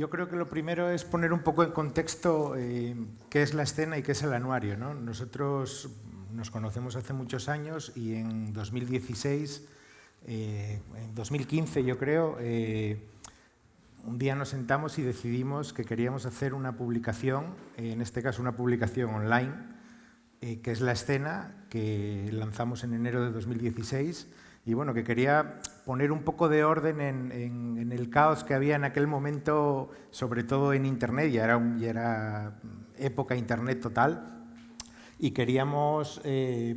Yo creo que lo primero es poner un poco en contexto qué es la escena y qué es el anuario, ¿no? Nosotros nos conocemos hace muchos años y en 2016, en 2015 yo creo, un día nos sentamos y decidimos que queríamos hacer una publicación, en este caso una publicación online, que es La Escena, que lanzamos en enero de 2016, y bueno, que quería poner un poco de orden en el caos que había en aquel momento, sobre todo en Internet, ya era época Internet total, y queríamos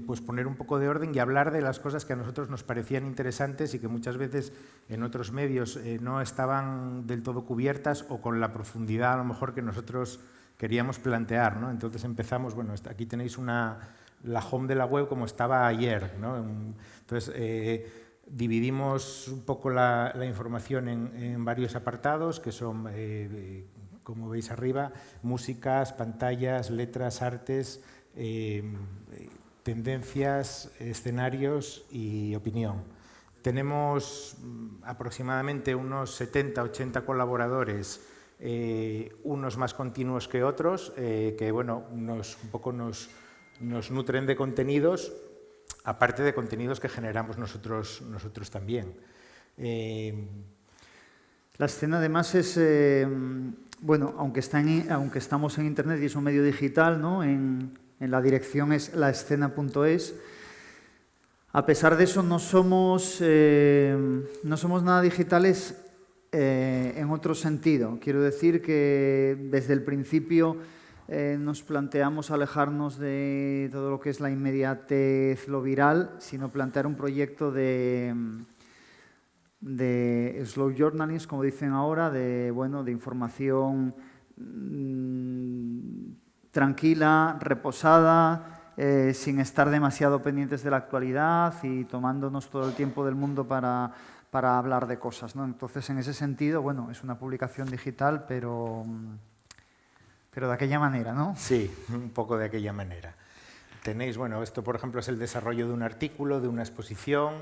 pues poner un poco de orden y hablar de las cosas que a nosotros nos parecían interesantes y que muchas veces en otros medios no estaban del todo cubiertas o con la profundidad a lo mejor que nosotros queríamos plantear, ¿no? Entonces empezamos, bueno, aquí tenéis la home de la web como estaba ayer, ¿no? Entonces dividimos un poco la información en varios apartados que son, como veis arriba, músicas, pantallas, letras, artes, tendencias, escenarios y opinión. Tenemos aproximadamente unos 70-80 colaboradores, unos más continuos que otros, que bueno, un poco nos nutren de contenidos, aparte de contenidos que generamos nosotros también. La escena además es, bueno, aunque estamos en Internet y es un medio digital, ¿no? En la dirección es laescena.es. A pesar de eso, no somos nada digitales en otro sentido. Quiero decir que desde el principio nos planteamos alejarnos de todo lo que es la inmediatez, lo viral, sino plantear un proyecto de slow journalism, como dicen ahora, de información tranquila, reposada, sin estar demasiado pendientes de la actualidad y tomándonos todo el tiempo del mundo para hablar de cosas, ¿no? Entonces, en ese sentido, bueno, es una publicación digital, pero de aquella manera, ¿no? Sí, un poco de aquella manera. Tenéis, bueno, esto por ejemplo es el desarrollo de un artículo, de una exposición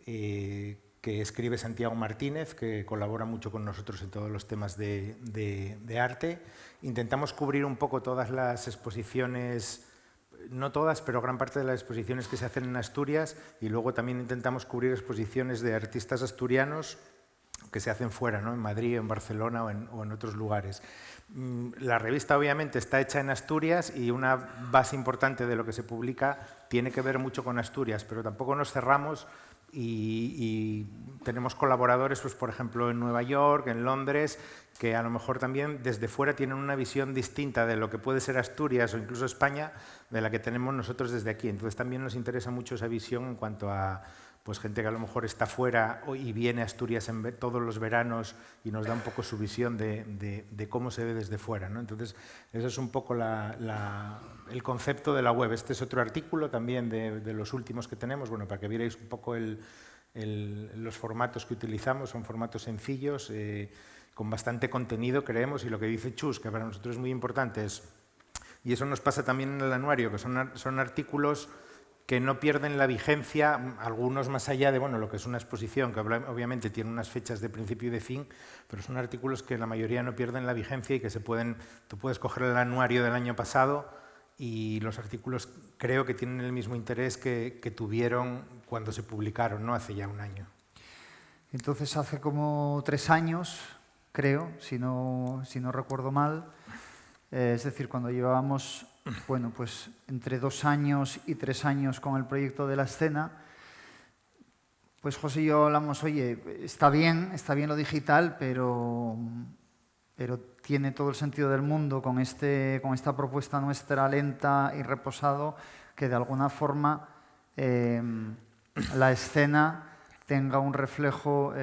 que escribe Santiago Martínez, que colabora mucho con nosotros en todos los temas de arte. Intentamos cubrir un poco todas las exposiciones, no todas, pero gran parte de las exposiciones que se hacen en Asturias, y luego también intentamos cubrir exposiciones de artistas asturianos que se hacen fuera, ¿no? En Madrid, en Barcelona o en otros lugares. La revista obviamente está hecha en Asturias y una base importante de lo que se publica tiene que ver mucho con Asturias, pero tampoco nos cerramos y tenemos colaboradores, pues, por ejemplo, en Nueva York, en Londres, que a lo mejor también desde fuera tienen una visión distinta de lo que puede ser Asturias o incluso España de la que tenemos nosotros desde aquí. Entonces también nos interesa mucho esa visión en cuanto a pues gente que a lo mejor está fuera y viene a Asturias todos los veranos y nos da un poco su visión de cómo se ve desde fuera, ¿no? Entonces, eso es un poco el concepto de la web. Este es otro artículo también de los últimos que tenemos, bueno, para que vierais un poco los formatos que utilizamos. Son formatos sencillos, con bastante contenido, creemos, y lo que dice Chus, que para nosotros es muy importante, y eso nos pasa también en el anuario, que son artículos que no pierden la vigencia, algunos más allá de lo que es una exposición, que obviamente tiene unas fechas de principio y de fin, pero son artículos que la mayoría no pierden la vigencia y que tú puedes coger el anuario del año pasado y los artículos creo que tienen el mismo interés que tuvieron cuando se publicaron, ¿no? Hace ya un año. Entonces, hace como 3 años, creo, si no recuerdo mal, es decir, cuando llevábamos pues entre 2 años y 3 años con el proyecto de La Escena, pues José y yo hablamos, oye, está bien lo digital, pero tiene todo el sentido del mundo con esta propuesta nuestra lenta y reposado, que de alguna forma La Escena tenga un reflejo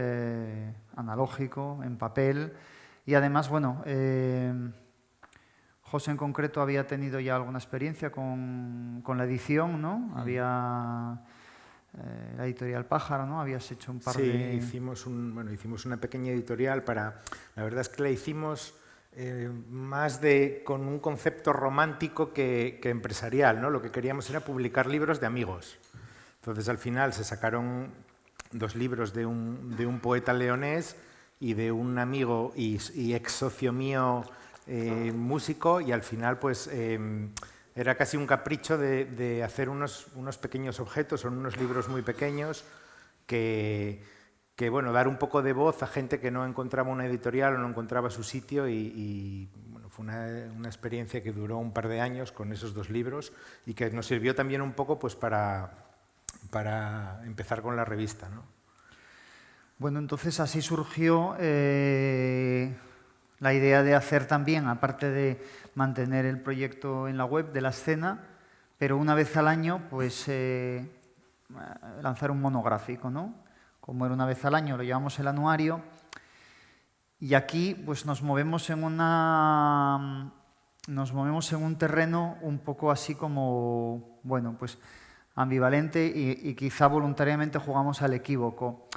analógico, en papel, y además, José en concreto había tenido ya alguna experiencia con la edición, ¿no? Había la editorial Pájaro, ¿no? Habías hecho un par de... Sí, hicimos una pequeña editorial la verdad es que la hicimos más con un concepto romántico que empresarial, ¿no? Lo que queríamos era publicar libros de amigos. Entonces al final se sacaron 2 libros de un poeta leonés y de un amigo y ex socio mío músico, y al final pues era casi un capricho de hacer unos pequeños objetos, son unos libros muy pequeños que bueno, dar un poco de voz a gente que no encontraba una editorial o no encontraba su sitio y bueno, fue una experiencia que duró un par de años con esos 2 libros y que nos sirvió también un poco pues para empezar con la revista, ¿no? Bueno, entonces así surgió la idea de hacer también, aparte de mantener el proyecto en la web de la escena, pero una vez al año, pues lanzar un monográfico, ¿no? Como era una vez al año, lo llamamos el anuario. Y aquí, pues nos movemos en un terreno un poco así como, bueno, pues ambivalente y quizá voluntariamente jugamos al equívoco.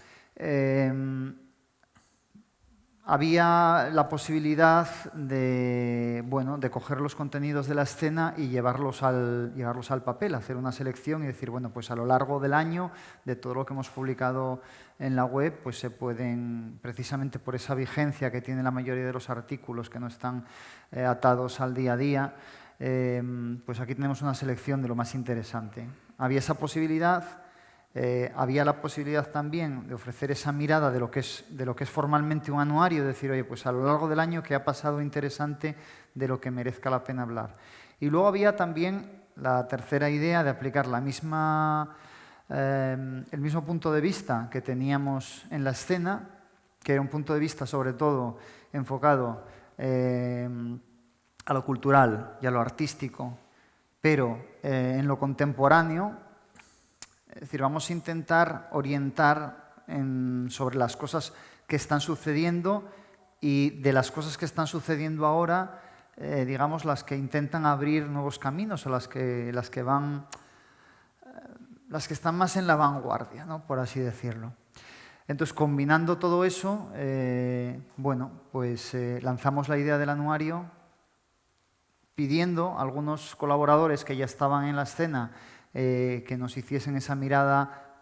Había la posibilidad de, bueno, de coger los contenidos de la escena y llevarlos al papel, hacer una selección y decir, bueno, pues a lo largo del año, de todo lo que hemos publicado en la web, pues se pueden, precisamente por esa vigencia que tiene la mayoría de los artículos que no están atados al día a día, pues aquí tenemos una selección de lo más interesante. Había esa posibilidad. Había la posibilidad también de ofrecer esa mirada de lo que es formalmente un anuario, de decir, oye, pues a lo largo del año, ¿qué ha pasado interesante de lo que merezca la pena hablar? Y luego había también la tercera idea de aplicar el mismo punto de vista que teníamos en la escena, que era un punto de vista sobre todo enfocado a lo cultural y a lo artístico, pero en lo contemporáneo. Es decir, vamos a intentar orientar sobre las cosas que están sucediendo y de las cosas que están sucediendo ahora, digamos, las que intentan abrir nuevos caminos o las que están más en la vanguardia, ¿no? Por así decirlo. Entonces, combinando todo eso, bueno, pues lanzamos la idea del anuario pidiendo a algunos colaboradores que ya estaban en la escena que nos hiciesen esa mirada,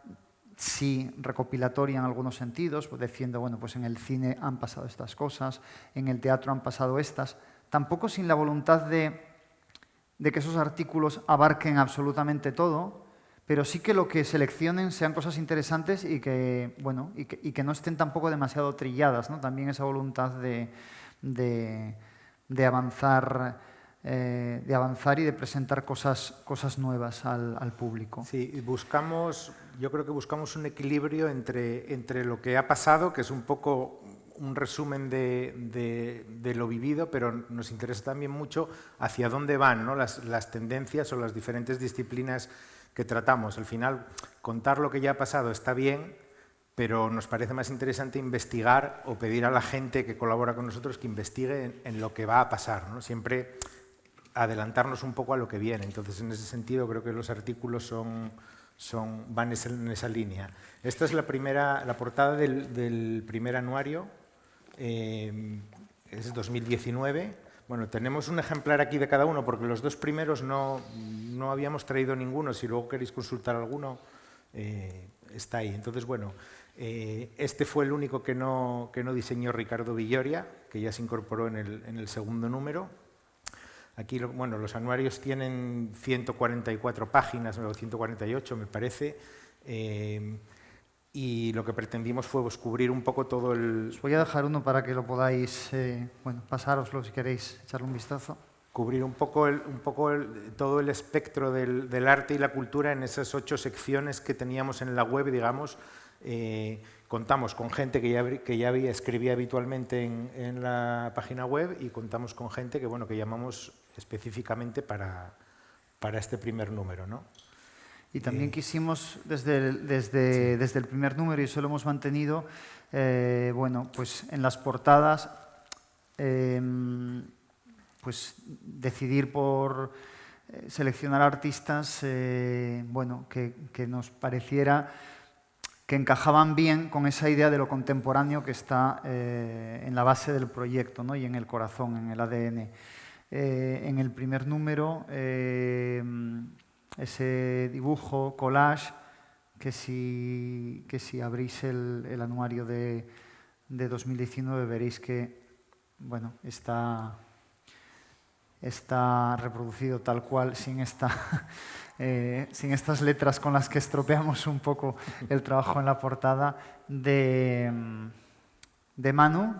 sí, recopilatoria en algunos sentidos, pues diciendo, bueno, pues en el cine han pasado estas cosas, en el teatro han pasado estas, tampoco sin la voluntad de que esos artículos abarquen absolutamente todo, pero sí que lo que seleccionen sean cosas interesantes y que, bueno, y que no estén tampoco demasiado trilladas, ¿no? También esa voluntad de avanzar y de presentar cosas nuevas al público. Sí, yo creo que buscamos un equilibrio entre lo que ha pasado, que es un poco un resumen de lo vivido, pero nos interesa también mucho hacia dónde van, ¿no? las tendencias o las diferentes disciplinas que tratamos. Al final, contar lo que ya ha pasado está bien, pero nos parece más interesante investigar o pedir a la gente que colabora con nosotros que investigue en lo que va a pasar, ¿no? Siempre adelantarnos un poco a lo que viene. Entonces, en ese sentido, creo que los artículos van en esa línea. Esta es la portada del primer anuario, es 2019. Bueno, tenemos un ejemplar aquí de cada uno, porque los 2 primeros no habíamos traído ninguno. Si luego queréis consultar alguno, está ahí. Entonces, bueno, este fue el único que no diseñó Ricardo Villoria, que ya se incorporó en el segundo número. Aquí, bueno, los anuarios tienen 144 páginas, o 148 me parece, y lo que pretendimos fue cubrir un poco todo el... Os voy a dejar uno para que lo podáis, bueno, pasároslo si queréis echarle un vistazo. Cubrir un poco todo el espectro del arte y la cultura en esas 8 secciones que teníamos en la web, digamos. Contamos con gente que ya escribía habitualmente en la página web, y contamos con gente que llamamos específicamente para este primer número, ¿no? Y también quisimos, desde el primer número, y eso lo hemos mantenido, bueno, pues en las portadas, pues decidir por seleccionar artistas, bueno, que nos pareciera que encajaban bien con esa idea de lo contemporáneo que está en la base del proyecto, ¿no? Y en el corazón, en el ADN. En el primer número, ese dibujo, collage, que si abrís el anuario de de 2019 veréis que bueno, está reproducido tal cual, sin estas letras con las que estropeamos un poco el trabajo en la portada, de Manu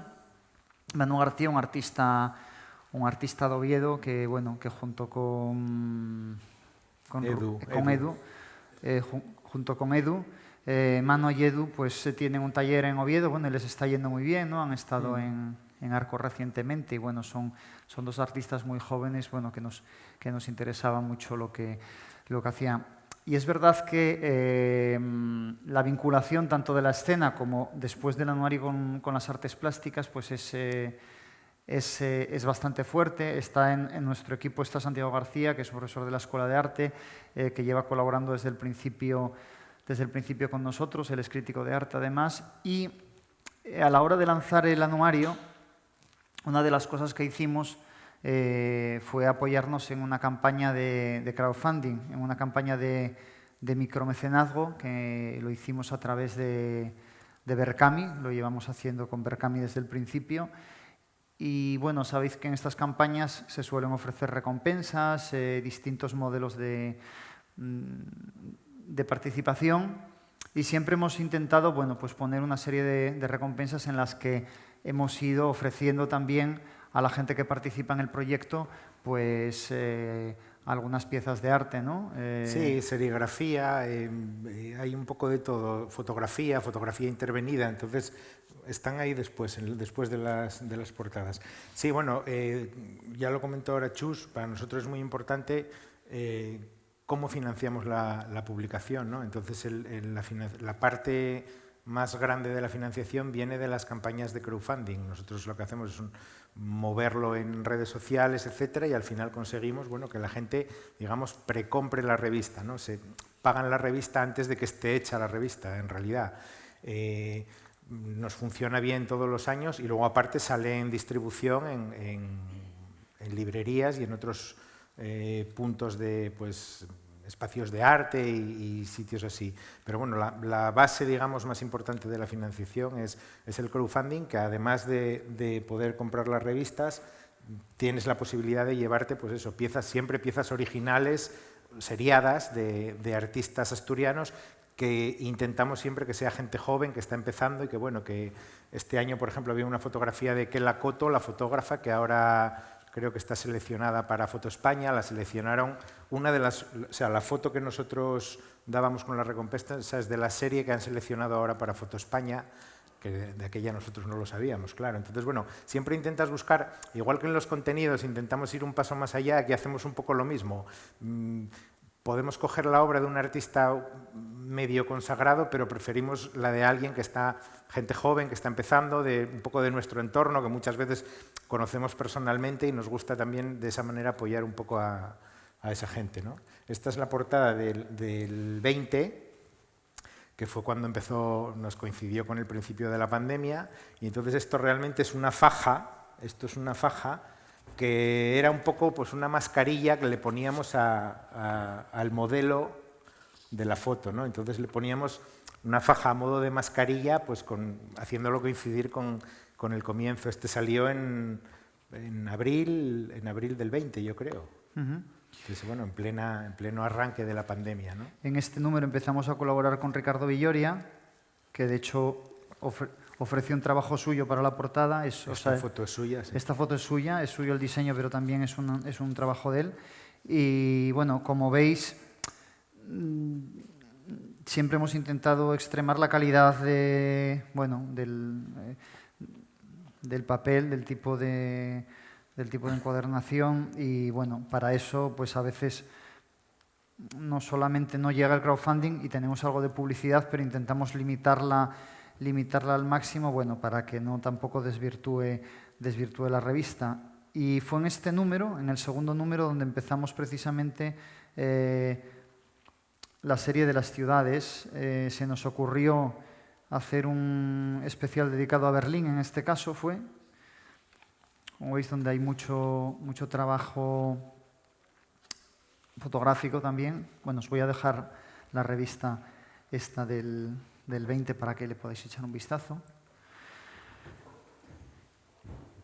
García, un artista de Oviedo que, bueno, que junto con Edu, Manu y Edu, pues tienen un taller en Oviedo, bueno, y les está yendo muy bien, ¿no? Han estado en Arco recientemente y, bueno, son dos artistas muy jóvenes, bueno, que nos interesaba mucho lo que hacían. Y es verdad que la vinculación tanto de la escena como después del anuario con las artes plásticas, pues es bastante fuerte. Está en nuestro equipo está Santiago García, que es profesor de la Escuela de Arte, que lleva colaborando desde el principio con nosotros. Él es crítico de arte, además. Y a la hora de lanzar el anuario, una de las cosas que hicimos fue apoyarnos en una campaña de crowdfunding, en una campaña de micromecenazgo, que lo hicimos a través de Berkami, lo llevamos haciendo con Berkami desde el principio. Y, bueno, sabéis que en estas campañas se suelen ofrecer recompensas, distintos modelos de participación, y siempre hemos intentado, bueno, pues poner una serie de recompensas en las que hemos ido ofreciendo también a la gente que participa en el proyecto, pues algunas piezas de arte, ¿no? Sí, serigrafía, hay un poco de todo, fotografía intervenida, entonces están ahí después de las portadas. Sí, bueno, ya lo comentó ahora Chus, para nosotros es muy importante cómo financiamos la publicación, ¿no? Entonces la parte más grande de la financiación viene de las campañas de crowdfunding. Nosotros lo que hacemos es moverlo en redes sociales, etcétera, y al final conseguimos, bueno, que la gente, digamos, precompre la revista, ¿no? Se pagan la revista antes de que esté hecha la revista, en realidad. Nos funciona bien todos los años y luego aparte sale en distribución en librerías y en otros puntos de, pues, espacios de arte y sitios así. Pero, bueno, la base, digamos, más importante de la financiación es el crowdfunding, que además de poder comprar las revistas, tienes la posibilidad de llevarte, pues eso, siempre piezas originales, seriadas, de artistas asturianos, que intentamos siempre que sea gente joven, que está empezando, y que, bueno, que este año, por ejemplo, había una fotografía de Kela Coto, la fotógrafa, que ahora creo que está seleccionada para Foto España. La seleccionaron, la foto que nosotros dábamos con la recompensa es de la serie que han seleccionado ahora para Foto España, que de aquella nosotros no lo sabíamos, claro. Entonces, bueno, siempre intentas buscar, igual que en los contenidos, intentamos ir un paso más allá, aquí hacemos un poco lo mismo. Podemos coger la obra de un artista medio consagrado, pero preferimos la de alguien que está, gente joven, que está empezando, un poco de nuestro entorno, que muchas veces conocemos personalmente, y nos gusta también de esa manera apoyar un poco a esa gente, ¿no? Esta es la portada del 20, que fue cuando nos coincidió con el principio de la pandemia, y entonces esto realmente es una faja, que era un poco, pues, una mascarilla que le poníamos al modelo de la foto, ¿no? Entonces le poníamos una faja a modo de mascarilla, pues haciéndolo coincidir con el comienzo. Este salió en abril del 20, yo creo. Entonces, bueno, en pleno arranque de la pandemia, ¿no? En este número empezamos a colaborar con Ricardo Villoria, que de hecho ofreció un trabajo suyo para la portada. Esta foto es suya, sí. Esta foto es suya, es suyo el diseño, pero también es un trabajo de él. Y, bueno, como veis, siempre hemos intentado extremar la calidad del papel, del tipo de encuadernación, y, bueno, para eso, pues, a veces no solamente no llega el crowdfunding y tenemos algo de publicidad, pero intentamos limitarla al máximo, bueno, para que no tampoco desvirtúe la revista. Y fue en este número, en el segundo número, donde empezamos precisamente la serie de las ciudades. Se nos ocurrió hacer un especial dedicado a Berlín, en este caso fue. Como veis, donde hay mucho trabajo fotográfico también. Bueno, os voy a dejar la revista esta del 20 para que le podáis echar un vistazo.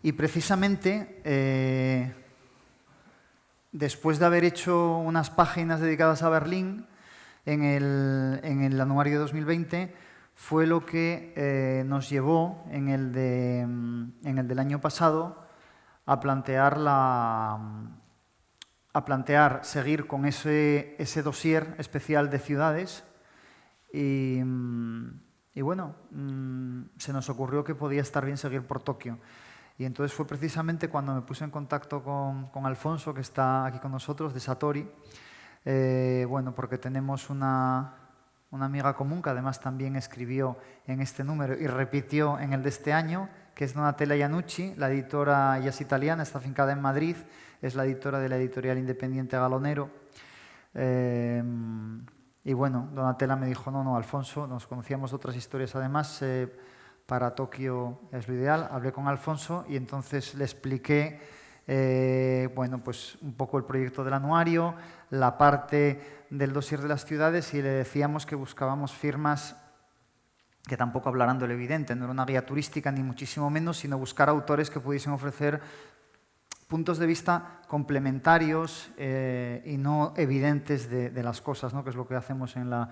Y precisamente, después de haber hecho unas páginas dedicadas a Berlín en el anuario de 2020, fue lo que nos llevó en el del año pasado a plantear seguir con ese dossier especial de ciudades y bueno, se nos ocurrió que podía estar bien seguir por Tokio. Y entonces fue precisamente cuando me puse en contacto con Alfonso, que está aquí con nosotros, de Satori, bueno, porque tenemos una amiga común que además también escribió en este número y repitió en el de este año, que es Donatella Iannucci. La editora, ella es italiana, está afincada en Madrid, es la editora de la editorial independiente Galonero. Y bueno, Donatella me dijo, no, Alfonso, nos conocíamos de otras historias además, para Tokio es lo ideal. Hablé con Alfonso y entonces le expliqué bueno, pues un poco el proyecto del anuario, la parte del dossier de las ciudades, y le decíamos que buscábamos firmas que tampoco hablaran de lo evidente, no era una guía turística ni muchísimo menos, sino buscar autores que pudiesen ofrecer puntos de vista complementarios y no evidentes de las cosas, ¿no? Que es lo que hacemos en la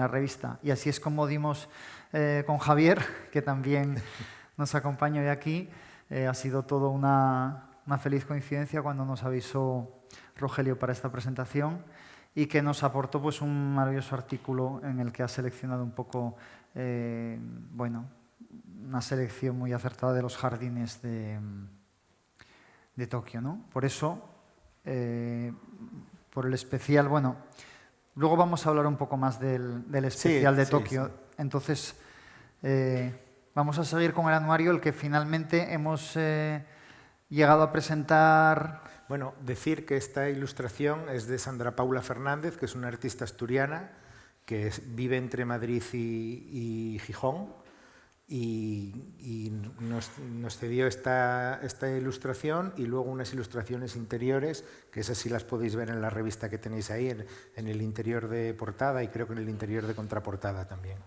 revista. Y así es como dimos con Javier, que también nos acompaña hoy aquí. Ha sido todo una feliz coincidencia cuando nos avisó Rogelio para esta presentación y que nos aportó pues, un maravilloso artículo en el que ha seleccionado un poco, bueno, una selección muy acertada de los jardines de Tokio, ¿no? Por eso, por el especial, bueno, luego vamos a hablar un poco más del especial de Tokio. Sí. Entonces, vamos a seguir con el anuario, el que finalmente hemos llegado a presentar. Bueno, decir que esta ilustración es de Sandra Paula Fernández, que es una artista asturiana que vive entre Madrid y Gijón. Y nos cedió esta ilustración y luego unas ilustraciones interiores, que esas sí las podéis ver en la revista que tenéis ahí, en el interior de portada y creo que en el interior de contraportada también.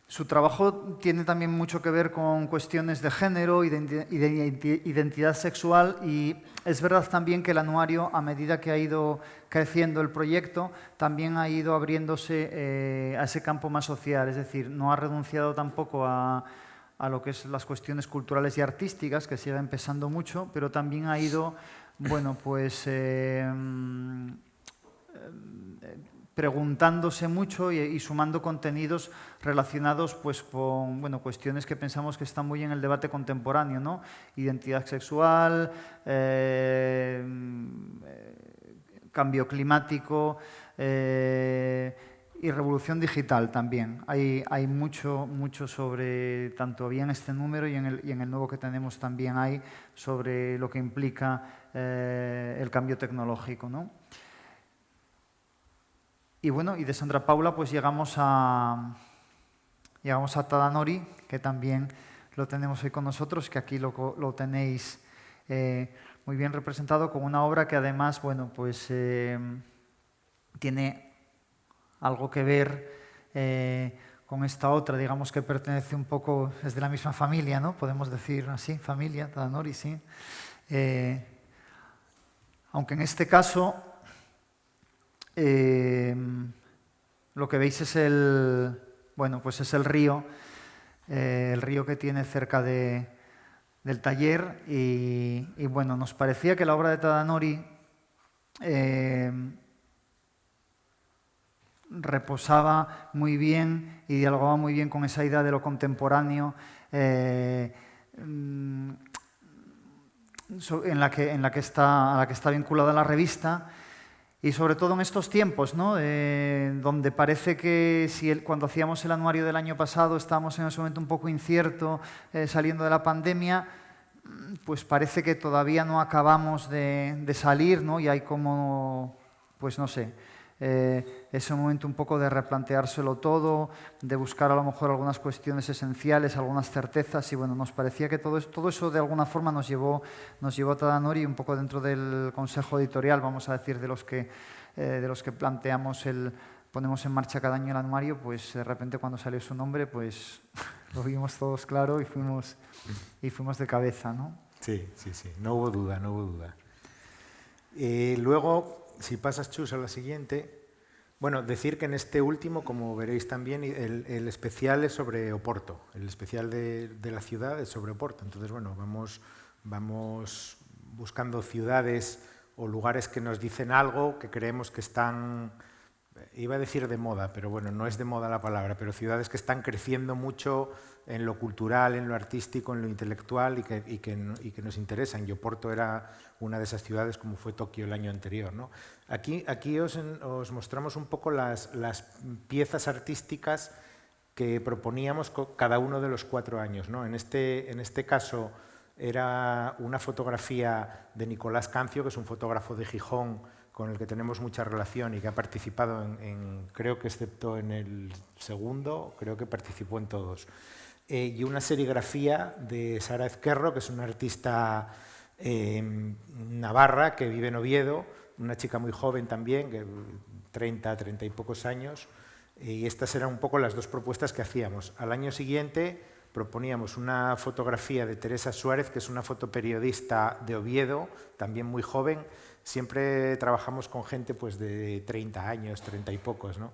Su trabajo tiene también mucho que ver con cuestiones de género y de identidad sexual, y es verdad también que el anuario, a medida que ha ido creciendo el proyecto, también ha ido abriéndose a ese campo más social, es decir, no ha renunciado tampoco a lo que es las cuestiones culturales y artísticas, que siguen pesando mucho, pero también ha ido, bueno, pues preguntándose mucho y sumando contenidos relacionados pues, con bueno, cuestiones que pensamos que están muy en el debate contemporáneo, ¿no? Identidad sexual, cambio climático y revolución digital también. Hay mucho sobre, tanto bien este número y en el nuevo que tenemos también hay sobre lo que implica el cambio tecnológico, ¿no? Y bueno, y de Sandra Paula pues llegamos a Tadanori, que también lo tenemos hoy con nosotros, que aquí lo tenéis muy bien representado, con una obra que además, bueno, pues tiene algo que ver con esta otra, digamos que pertenece un poco, es de la misma familia, ¿no? Podemos decir así, familia, Tadanori, sí. Aunque en este caso lo que veis es bueno, pues es el río que tiene cerca del taller y bueno, nos parecía que la obra de Tadanori reposaba muy bien y dialogaba muy bien con esa idea de lo contemporáneo en la que está vinculada la revista. Y sobre todo en estos tiempos, ¿no? Donde parece que cuando hacíamos el anuario del año pasado estábamos en ese momento un poco incierto, saliendo de la pandemia, pues parece que todavía no acabamos de salir, ¿no? Y hay como, pues no sé, ese momento un poco de replanteárselo todo, de buscar a lo mejor algunas cuestiones esenciales, algunas certezas, y bueno, nos parecía que todo eso de alguna forma nos llevó a Tadanori, un poco dentro del consejo editorial, vamos a decir, de los que planteamos ponemos en marcha cada año el anuario, pues de repente cuando salió su nombre, pues lo vimos todos claro y fuimos de cabeza, ¿no? Sí, sí, sí, no hubo duda, no hubo duda. Luego, si pasas, Chus, a la siguiente, bueno, decir que en este último, como veréis también, el especial es sobre Oporto, el especial de la ciudad es sobre Oporto. Entonces, bueno, vamos buscando ciudades o lugares que nos dicen algo, que creemos que están, iba a decir de moda, pero bueno, no es de moda la palabra, pero ciudades que están creciendo mucho en lo cultural, en lo artístico, en lo intelectual y que nos interesan. Y Oporto era una de esas ciudades como fue Tokio el año anterior, ¿no? Aquí os mostramos un poco las piezas artísticas que proponíamos cada uno de los 4 años, ¿no? En este caso era una fotografía de Nicolás Cancio, que es un fotógrafo de Gijón con el que tenemos mucha relación y que ha participado creo que excepto en el segundo, creo que participó en todos. Y una serigrafía de Sara Ezquerro, que es una artista navarra que vive en Oviedo, una chica muy joven también, que 30 y pocos años, y estas eran un poco las dos propuestas que hacíamos. Al año siguiente proponíamos una fotografía de Teresa Suárez, que es una fotoperiodista de Oviedo, también muy joven. Siempre trabajamos con gente pues, de 30 años, 30 y pocos, ¿no?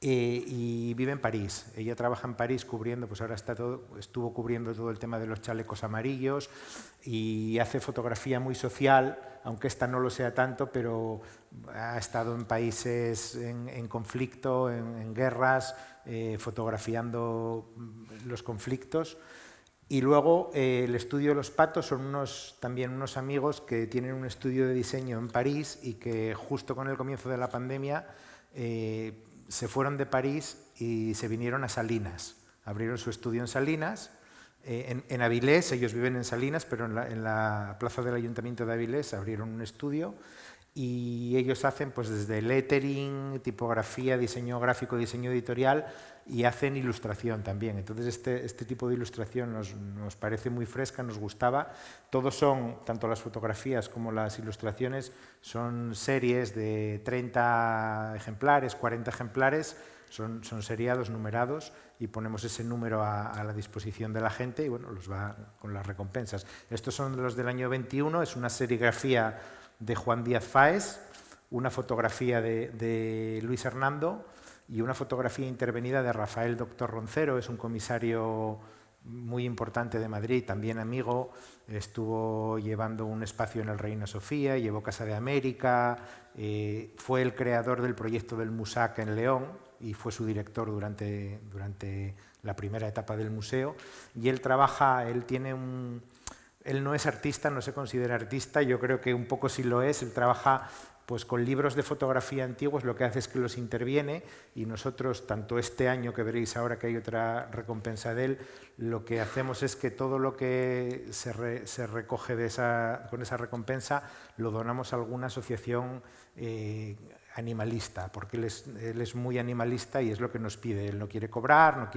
Y vive en París. Ella trabaja en París cubriendo, pues ahora estuvo cubriendo todo el tema de los chalecos amarillos y hace fotografía muy social, aunque esta no lo sea tanto, pero ha estado en países en conflicto, en guerras, fotografiando los conflictos. Y luego el estudio Los Patos son también unos amigos que tienen un estudio de diseño en París y que justo con el comienzo de la pandemia se fueron de París y se vinieron a Salinas. Abrieron su estudio en Salinas, en Avilés, ellos viven en Salinas, pero en la plaza del Ayuntamiento de Avilés abrieron un estudio y ellos hacen pues desde lettering, tipografía, diseño gráfico, diseño editorial y hacen ilustración también. Entonces este tipo de ilustración nos parece muy fresca, nos gustaba. Todos son, tanto las fotografías como las ilustraciones, son series de 30 ejemplares, 40 ejemplares, son seriados, numerados, y ponemos ese número a la disposición de la gente y bueno, los va con las recompensas. Estos son los del año 21, es una serigrafía de Juan Díaz Fáez, una fotografía de Luis Hernando y una fotografía intervenida de Rafael Doctor Roncero, es un comisario muy importante de Madrid, también amigo, estuvo llevando un espacio en el Reina Sofía, llevó Casa de América, fue el creador del proyecto del Musac en León y fue su director durante la primera etapa del museo. Y él él no es artista, no se considera artista, yo creo que un poco sí lo es, él trabaja pues con libros de fotografía antiguos, lo que hace es que los interviene y nosotros, tanto este año que veréis ahora que hay otra recompensa de él, lo que hacemos es que todo lo que se recoge con esa recompensa lo donamos a alguna asociación animalista, porque él es muy animalista y es lo que nos pide. Él no quiere cobrar,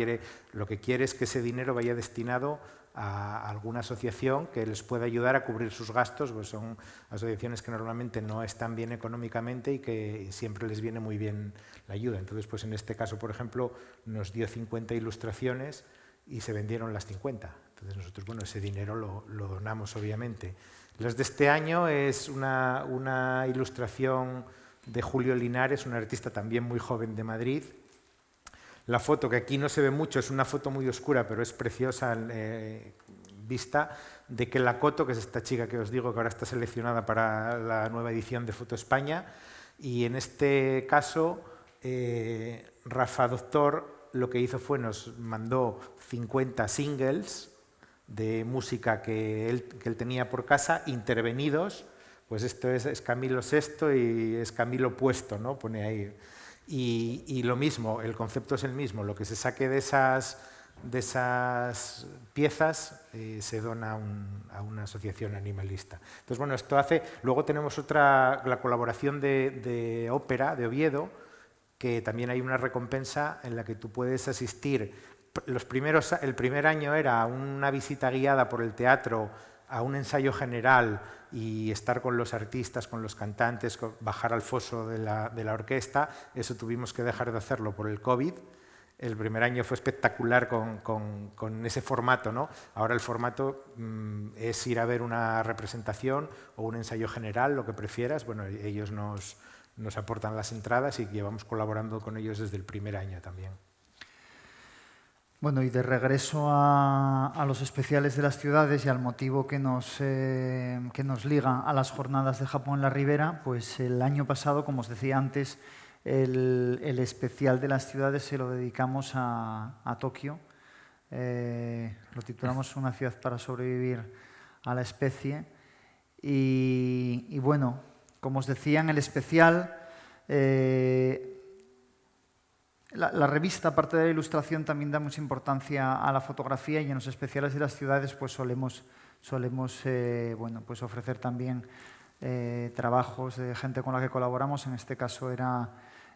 lo que quiere es que ese dinero vaya destinado a alguna asociación que les pueda ayudar a cubrir sus gastos, pues son asociaciones que normalmente no están bien económicamente y que siempre les viene muy bien la ayuda. Entonces, pues en este caso, por ejemplo, nos dio 50 ilustraciones y se vendieron las 50. Entonces nosotros, bueno, ese dinero lo donamos, obviamente. Los de este año es una ilustración de Julio Linares, un artista también muy joven de Madrid. La foto, que aquí no se ve mucho, es una foto muy oscura, pero es preciosa vista, de Kela Coto, que es esta chica que os digo que ahora está seleccionada para la nueva edición de Foto España. Y en este caso, Rafa Doctor lo que hizo fue nos mandó 50 singles de música que él tenía por casa, intervenidos. Pues esto es Camilo VI y es Camilo Puesto, ¿no? Pone ahí. Y lo mismo, el concepto es el mismo, lo que se saque de esas piezas se dona a una asociación animalista. Entonces, bueno, esto hace... Luego tenemos la colaboración de ópera, de Oviedo, que también hay una recompensa en la que tú puedes asistir. El primer año era una visita guiada por el teatro a un ensayo general y estar con los artistas, con los cantantes, bajar al foso de la orquesta. Eso tuvimos que dejar de hacerlo por el COVID. El primer año fue espectacular con ese formato, ¿no? Ahora el formato es ir a ver una representación o un ensayo general, lo que prefieras. Bueno, ellos nos aportan las entradas y llevamos colaborando con ellos desde el primer año también. Bueno, y de regreso a los especiales de las ciudades y al motivo que nos liga a las jornadas de Japón en la Ribera, pues el año pasado, como os decía antes, el especial de las ciudades se lo dedicamos a Tokio. Lo titulamos Una ciudad para sobrevivir a la especie. Y bueno, como os decía en el especial, la revista, aparte de la ilustración, también da mucha importancia a la fotografía, y en los especiales de las ciudades pues solemos bueno, pues ofrecer también trabajos de gente con la que colaboramos. En este caso era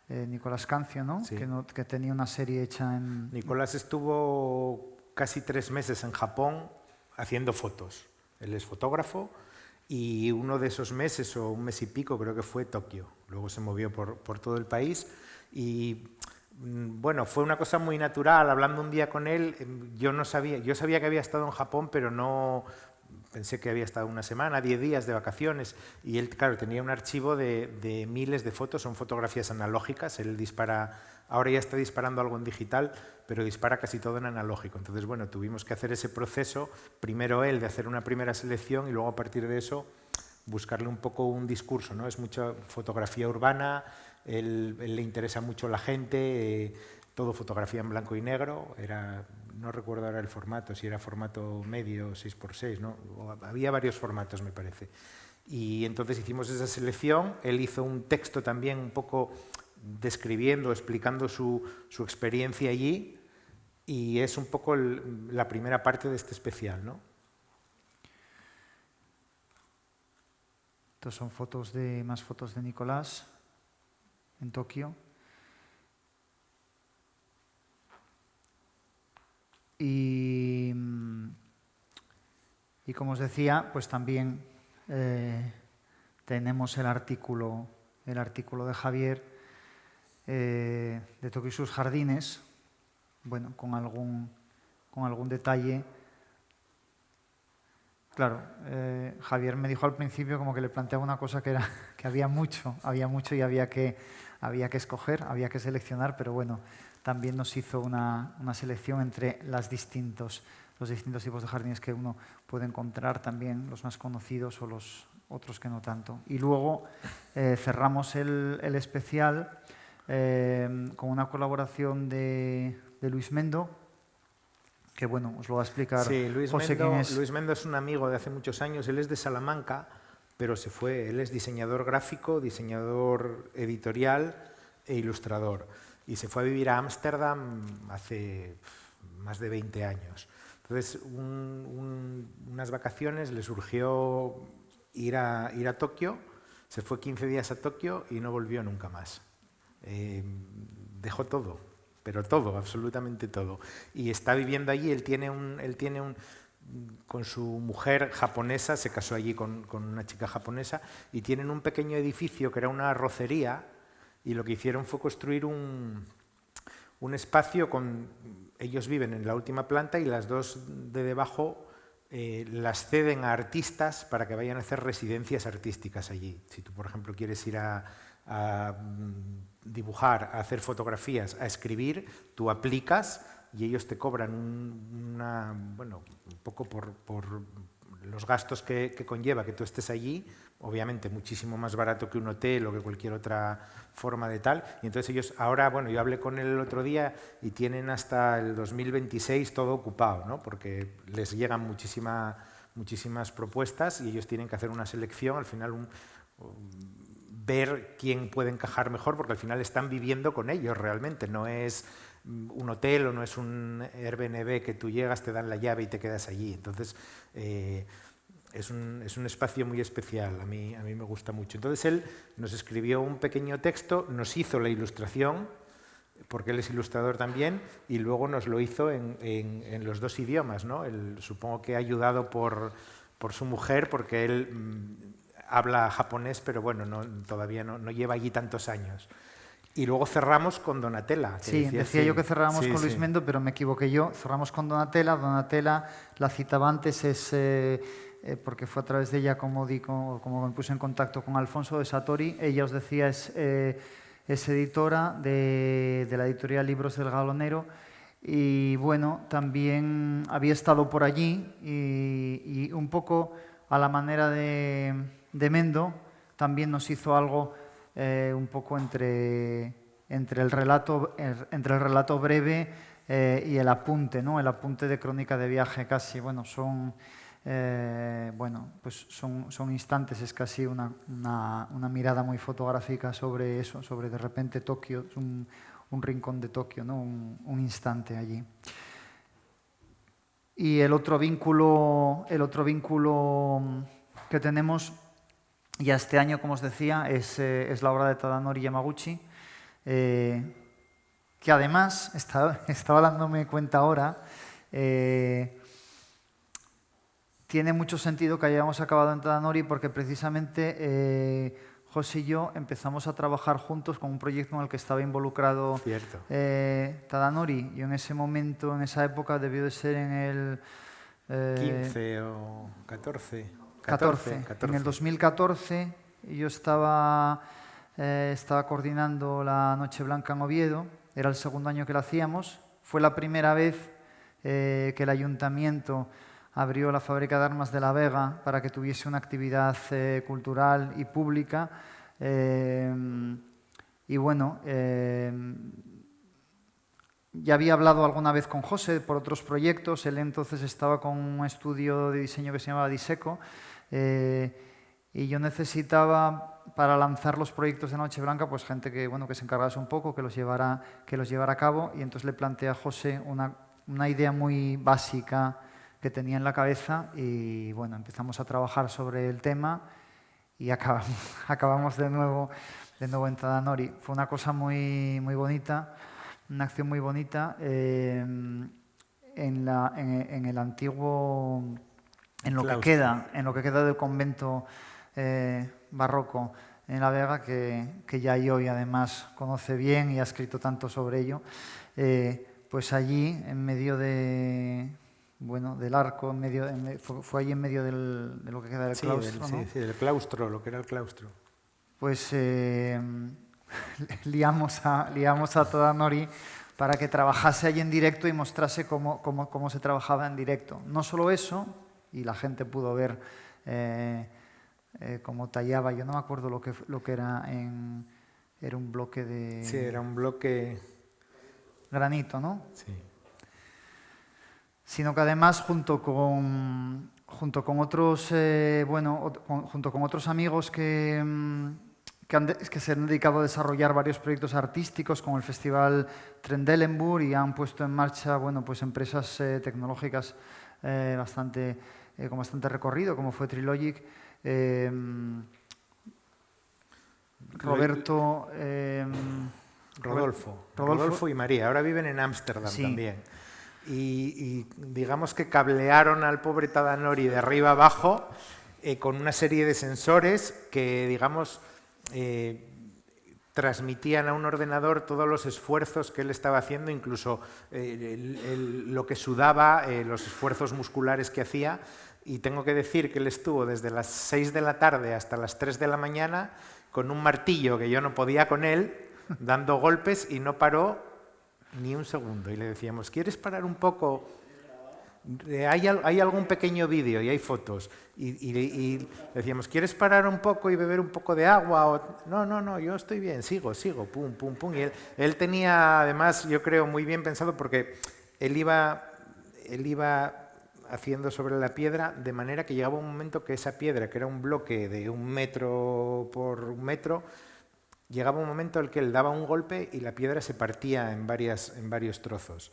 Nicolás Cancio, ¿no? Sí. Que tenía una serie hecha en... Nicolás estuvo casi 3 meses en Japón haciendo fotos. Él es fotógrafo y uno de esos meses, o un mes y pico, creo que fue Tokio. Luego se movió por todo el país y... Bueno, fue una cosa muy natural. Hablando un día con él, yo sabía que había estado en Japón, pero no pensé que había estado una semana, 10 días de vacaciones. Y él, claro, tenía un archivo de miles de fotos, son fotografías analógicas. Él dispara, ahora ya está disparando algo en digital, pero dispara casi todo en analógico. Entonces, bueno, tuvimos que hacer ese proceso, primero él de hacer una primera selección y luego a partir de eso buscarle un poco un discurso, ¿no? Es mucha fotografía urbana. Él le interesa mucho la gente, todo fotografía en blanco y negro. No recuerdo ahora el formato, si era formato medio, 6x6, ¿no? Había varios formatos, me parece. Y entonces hicimos esa selección. Él hizo un texto también un poco describiendo, explicando su experiencia allí, y es un poco la primera parte de este especial, ¿no? Estas son más fotos de Nicolás en Tokio. Y como os decía, pues también tenemos el artículo de Javier de Tokio y sus jardines, bueno, con algún detalle. Claro, Javier me dijo al principio como que le planteaba una cosa que era que había mucho y había que escoger, había que seleccionar, pero bueno, también nos hizo una selección entre los distintos tipos de jardines que uno puede encontrar, también los más conocidos o los otros que no tanto. Y luego cerramos el especial con una colaboración de Luis Mendo, que bueno, os lo va a explicar. Sí, José, ¿quién es? Luis Mendo es un amigo de hace muchos años. Él es de Salamanca, pero se fue. Él es diseñador gráfico, diseñador editorial e ilustrador. Y se fue a vivir a Ámsterdam hace más de 20 años. Entonces, unas vacaciones le surgió ir a Tokio. Se fue 15 días a Tokio y no volvió nunca más. Dejó todo, pero todo, absolutamente todo. Y está viviendo allí. Él tiene con su mujer japonesa, se casó allí con una chica japonesa, y tienen un pequeño edificio que era una arrocería, y lo que hicieron fue construir un espacio ellos viven en la última planta y las dos de debajo las ceden a artistas para que vayan a hacer residencias artísticas allí. Si tú, por ejemplo, quieres ir a dibujar, a hacer fotografías, a escribir, tú aplicas y ellos te cobran un poco por los gastos que conlleva que tú estés allí, obviamente muchísimo más barato que un hotel o que cualquier otra forma de tal. Y entonces ellos ahora, bueno, yo hablé con él el otro día y tienen hasta el 2026 todo ocupado, ¿no? Porque les llegan muchísimas propuestas y ellos tienen que hacer una selección, al final ver quién puede encajar mejor, porque al final están viviendo con ellos realmente, no es un hotel o no es un Airbnb que tú llegas, te dan la llave y te quedas allí. Entonces, es un espacio muy especial, a mí me gusta mucho. Entonces él nos escribió un pequeño texto, nos hizo la ilustración, porque él es ilustrador también, y luego nos lo hizo en los dos idiomas, ¿no? Supongo que ayudado por su mujer, porque él habla japonés, pero bueno, todavía no lleva allí tantos años. Y luego cerramos con Donatella. Sí, decía yo que cerrábamos con Luis sí. Mendo, pero me equivoqué yo. Cerramos con Donatella. Donatella, la citaba antes, es porque fue a través de ella como me puse en contacto con Alfonso de Satori. Ella, os decía, es editora de la editorial Libros del Galonero. Y bueno, también había estado por allí y un poco a la manera de Mendo, también nos hizo algo un poco entre el relato breve y el apunte, ¿no? El apunte de crónica de viaje casi. Bueno, son instantes, es casi una mirada muy fotográfica sobre eso, sobre de repente Tokio, un rincón de Tokio, ¿no? Un instante allí. Y el otro vínculo que tenemos ya este año, como os decía, es la obra de Tadanori Yamaguchi, que además, estaba dándome cuenta ahora, tiene mucho sentido que hayamos acabado en Tadanori porque precisamente José y yo empezamos a trabajar juntos con un proyecto en el que estaba involucrado Tadanori. Y en ese momento, en esa época, debió de ser en el... 15 o 14. 14. En el 2014 yo estaba coordinando la Noche Blanca en Oviedo, era el segundo año que la hacíamos. Fue la primera vez que el ayuntamiento abrió la Fábrica de Armas de La Vega para que tuviese una actividad cultural y pública. Y bueno, ya había hablado alguna vez con José por otros proyectos. Él entonces estaba con un estudio de diseño que se llamaba Diseco. Y yo necesitaba, para lanzar los proyectos de Noche Blanca, pues gente que se encargase un poco, que los llevara a cabo. Y entonces le planteé a José una idea muy básica que tenía en la cabeza y bueno, empezamos a trabajar sobre el tema y acabamos de nuevo en Tadanori. Fue una cosa muy, muy bonita, una acción muy bonita en el antiguo, en lo que queda del convento barroco en La Vega, que ya hoy además conoce bien y ha escrito tanto sobre ello. Pues allí, en medio del arco, fue allí en medio de lo que queda del claustro, ¿no? Sí, del claustro, lo que era el claustro. Pues liamos a Tadanori para que trabajase allí en directo y mostrase cómo se trabajaba en directo. No solo eso, y la gente pudo ver cómo tallaba. Yo no me acuerdo lo que era era un bloque de... Sí, era un bloque... granito, ¿no? Sí. Sino que además junto con otros junto con otros amigos que se han dedicado a desarrollar varios proyectos artísticos como el Festival Trendelenburg y han puesto en marcha empresas tecnológicas con bastante recorrido, como fue Trilogic. Rodolfo y María, ahora viven en Ámsterdam sí. También. Y digamos que cablearon al pobre Tadanori de arriba abajo con una serie de sensores que, digamos, transmitían a un ordenador todos los esfuerzos que él estaba haciendo, incluso lo que sudaba, los esfuerzos musculares que hacía. Y tengo que decir que él estuvo desde las 6 de la tarde hasta las 3 de la mañana con un martillo que yo no podía con él, dando golpes y no paró ni un segundo. Y le decíamos, ¿quieres parar un poco? Hay algún pequeño vídeo y hay fotos. Y le decíamos, ¿quieres parar un poco y beber un poco de agua? No, yo estoy bien, sigo, pum, pum, pum. Y él tenía, además, yo creo, muy bien pensado porque él iba haciendo sobre la piedra de manera que llegaba un momento que esa piedra, que era un bloque de 1 metro por 1 metro, llegaba un momento en el que él daba un golpe y la piedra se partía en varios trozos.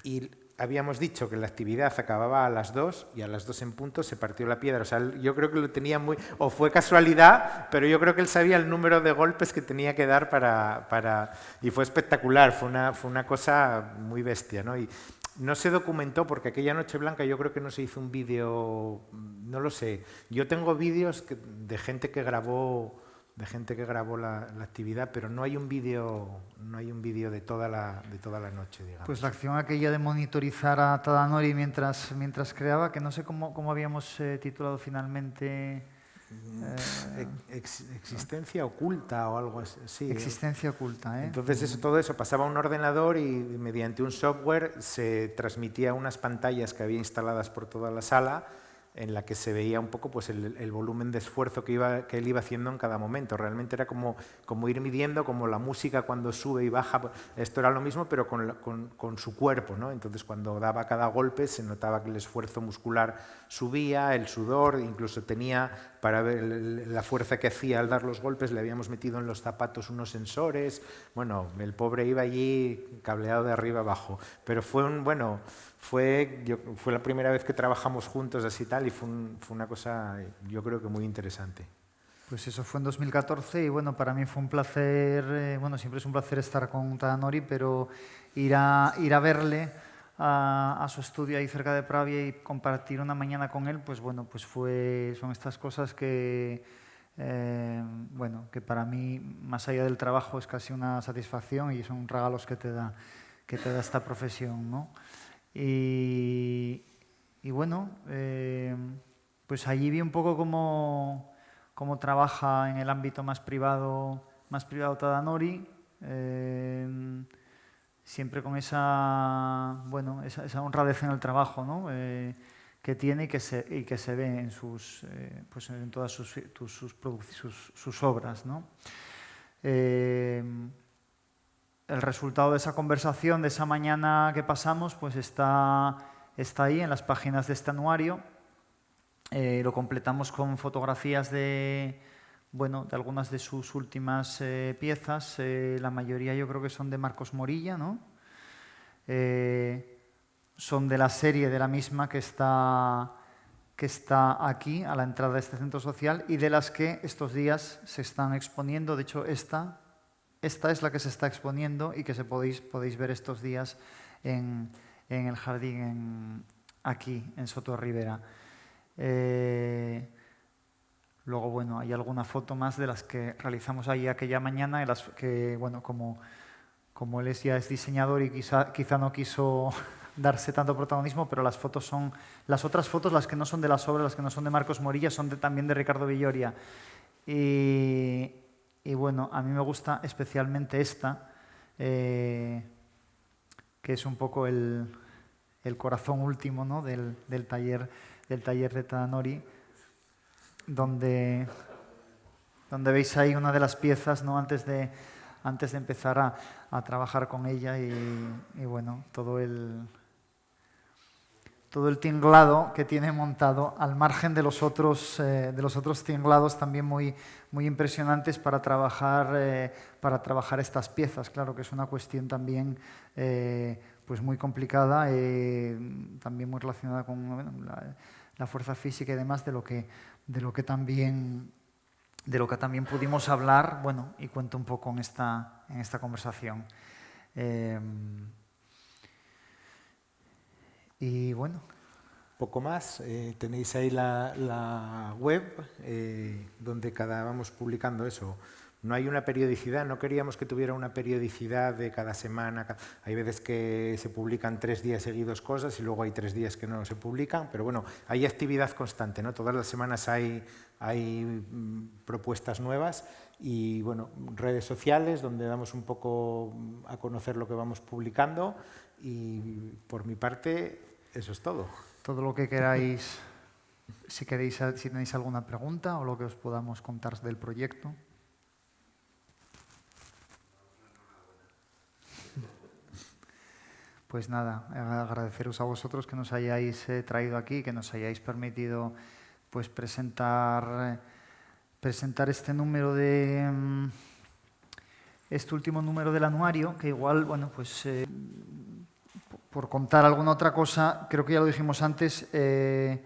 Y habíamos dicho que la actividad acababa a las 2 y a las 2 en punto se partió la piedra. O sea, yo creo que lo tenía muy... O fue casualidad, pero yo creo que él sabía el número de golpes que tenía que dar para... Y fue espectacular, fue una cosa muy bestia, ¿no? Y no se documentó porque aquella Noche Blanca yo creo que no se hizo un vídeo, no lo sé. Yo tengo vídeos de gente que grabó gente que grabó la actividad, pero no hay un vídeo de toda la noche, digamos. Pues la acción aquella de monitorizar a Tadanori mientras creaba, que no sé cómo habíamos titulado finalmente. Existencia oculta o algo así. Existencia oculta, ¿eh? Entonces todo eso pasaba a un ordenador y mediante un software se transmitía a unas pantallas que había instaladas por toda la sala, en la que se veía un poco pues, el volumen de esfuerzo que él iba haciendo en cada momento. Realmente era como ir midiendo, como la música cuando sube y baja. Esto era lo mismo, pero con su cuerpo, ¿no? Entonces, cuando daba cada golpe, se notaba que el esfuerzo muscular subía, el sudor, incluso tenía, para ver la fuerza que hacía al dar los golpes, le habíamos metido en los zapatos unos sensores. Bueno, el pobre iba allí cableado de arriba abajo. Pero fue la primera vez que trabajamos juntos así tal y fue una cosa, yo creo que muy interesante. Pues eso fue en 2014 y bueno, para mí fue un placer, siempre es un placer estar con Tadanori, pero ir a verle a su estudio ahí cerca de Pravia y compartir una mañana con él, pues bueno, pues son estas cosas que, que para mí, más allá del trabajo, es casi una satisfacción y son regalos que te da esta profesión, ¿no? Y bueno, pues allí vi un poco cómo trabaja en el ámbito más privado Tadanori, siempre con esa honradez en el trabajo, ¿no? Que tiene y que se ve en en todas sus obras, ¿no? El resultado de esa conversación, de esa mañana que pasamos, pues está ahí en las páginas de este anuario. Lo completamos con fotografías de algunas de sus últimas piezas. La mayoría yo creo que son de Marcos Morilla, ¿no? Son de la serie de la misma que está aquí, a la entrada de este centro social, y de las que estos días se están exponiendo. De hecho, esta es la que se está exponiendo y que podéis ver estos días en el jardín aquí, en Soto de Ribera. Luego, bueno, hay alguna foto más de las que realizamos ahí aquella mañana, en las que, bueno, como él ya es diseñador y quizá no quiso darse tanto protagonismo, pero las otras fotos, las que no son de las obras, las que no son de Marcos Morilla, son también de Ricardo Villoria. Y bueno, a mí me gusta especialmente esta, que es un poco el corazón último, ¿no? del taller de Tadanori, donde veis ahí una de las piezas, ¿no? antes de empezar a trabajar con ella y bueno, todo el tinglado que tiene montado, al margen de los otros tinglados también muy impresionantes para trabajar estas piezas. Claro que es una cuestión también pues muy complicada, también muy relacionada con la fuerza física y demás, de lo que también pudimos hablar, bueno, y cuento un poco en esta conversación. Y bueno. Poco más, tenéis ahí la web donde vamos publicando eso. No hay una periodicidad, no queríamos que tuviera una periodicidad de cada semana. Hay veces que se publican 3 días seguidos cosas y luego hay 3 días que no se publican, pero bueno, hay actividad constante, ¿no? Todas las semanas hay propuestas nuevas y bueno, redes sociales donde damos un poco a conocer lo que vamos publicando y por mi parte eso es todo. Todo lo que queráis, si tenéis alguna pregunta o lo que os podamos contar del proyecto. Pues nada, agradeceros a vosotros que nos hayáis traído aquí, que nos hayáis permitido pues presentar este número este último número del anuario, que igual, bueno, pues por contar alguna otra cosa, creo que ya lo dijimos antes, este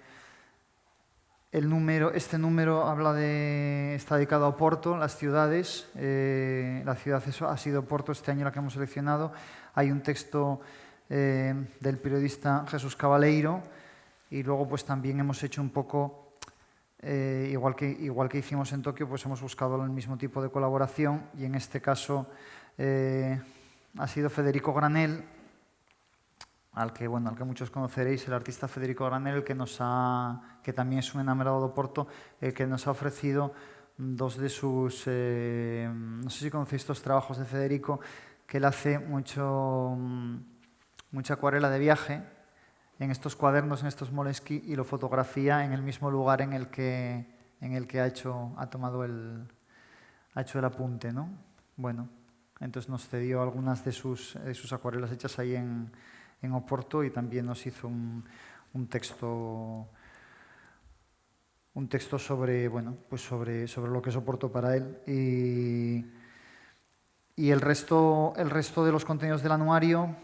número está dedicado a Oporto, las ciudades. La ciudad ha sido Oporto este año la que hemos seleccionado. Hay un texto del periodista Jesús Cabaleiro y luego pues también hemos hecho un poco igual que hicimos en Tokio, pues hemos buscado el mismo tipo de colaboración y en este caso ha sido Federico Granell, al que muchos conoceréis, el artista Federico Granell, que también es un enamorado de Oporto, el que nos ha ofrecido dos de sus, no sé si conocéis estos trabajos de Federico, que él hace mucha acuarela de viaje en estos cuadernos, en estos Moleskine, y lo fotografía en el mismo lugar en el que ha hecho el apunte, ¿no? Bueno, entonces nos cedió algunas de sus acuarelas hechas ahí en Oporto y también nos hizo un texto sobre, bueno, pues sobre lo que es Oporto para él. Y el resto de los contenidos del anuario,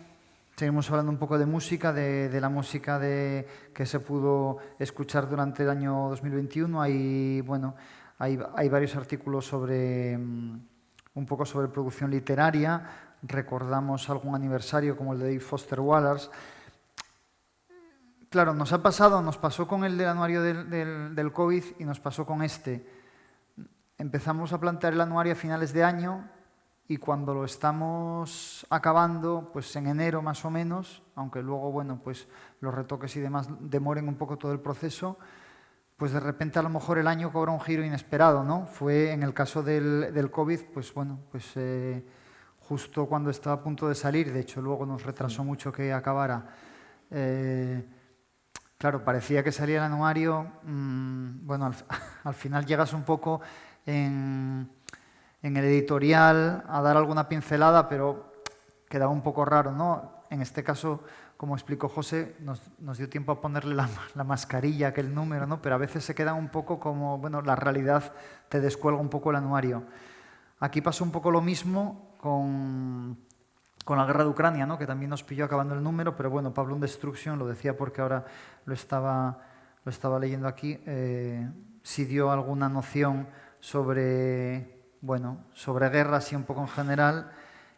seguimos hablando un poco de música, de la música que se pudo escuchar durante el año 2021. Hay varios artículos sobre un poco sobre producción literaria. Recordamos algún aniversario como el de David Foster Wallace. Claro, nos pasó con el del anuario del COVID y nos pasó con este. Empezamos a plantear el anuario a finales de año y cuando lo estamos acabando, pues en enero más o menos, aunque luego, bueno, pues los retoques y demás demoren un poco todo el proceso, pues de repente a lo mejor el año cobra un giro inesperado, ¿no? Fue en el caso del COVID, pues bueno, pues justo cuando estaba a punto de salir, de hecho luego nos retrasó mucho que acabara. Claro, parecía que salía el anuario, bueno, al final llegas un poco en el editorial a dar alguna pincelada, pero quedaba un poco raro, ¿no? En este caso, como explicó José, nos dio tiempo a ponerle la mascarilla, aquel número, ¿no? Pero a veces se queda un poco como, bueno, la realidad te descuelga un poco el anuario. Aquí pasó un poco lo mismo con la guerra de Ucrania, ¿no? Que también nos pilló acabando el número, pero bueno, Pablo en Destruction, lo decía porque ahora lo estaba leyendo aquí, sí dio alguna noción sobre guerra, así un poco en general,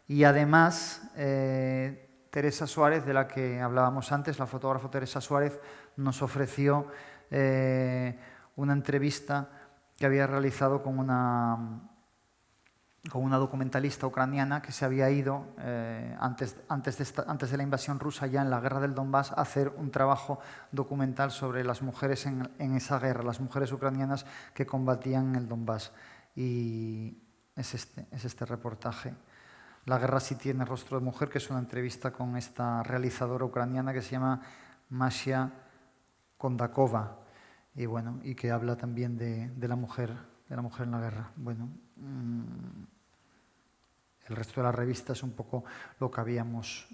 y además Teresa Suárez, de la que hablábamos antes, la fotógrafa Teresa Suárez, nos ofreció una entrevista que había realizado con una documentalista ucraniana que se había ido antes de la invasión rusa, ya en la guerra del Donbass, a hacer un trabajo documental sobre las mujeres en esa guerra, las mujeres ucranianas que combatían en el Donbass. Y es este reportaje. La guerra sí tiene rostro de mujer, que es una entrevista con esta realizadora ucraniana que se llama Masha Kondakova, y bueno, y que habla también de la mujer en la guerra. Bueno, el resto de la revista es un poco lo que habíamos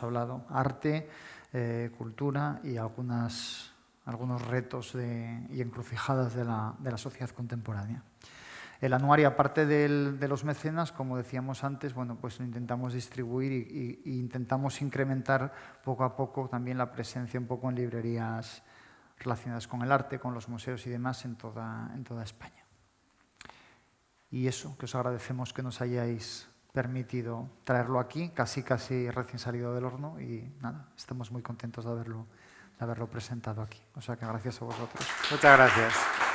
hablado: arte, cultura y algunos retos y encrucijadas de la sociedad contemporánea. El anuario, aparte de los mecenas, como decíamos antes, bueno, pues lo intentamos distribuir e intentamos incrementar poco a poco también la presencia un poco en librerías relacionadas con el arte, con los museos y demás en toda España. Y eso, que os agradecemos que nos hayáis permitido traerlo aquí, casi recién salido del horno, y nada, estamos muy contentos de haberlo presentado aquí. O sea que gracias a vosotros. Muchas gracias.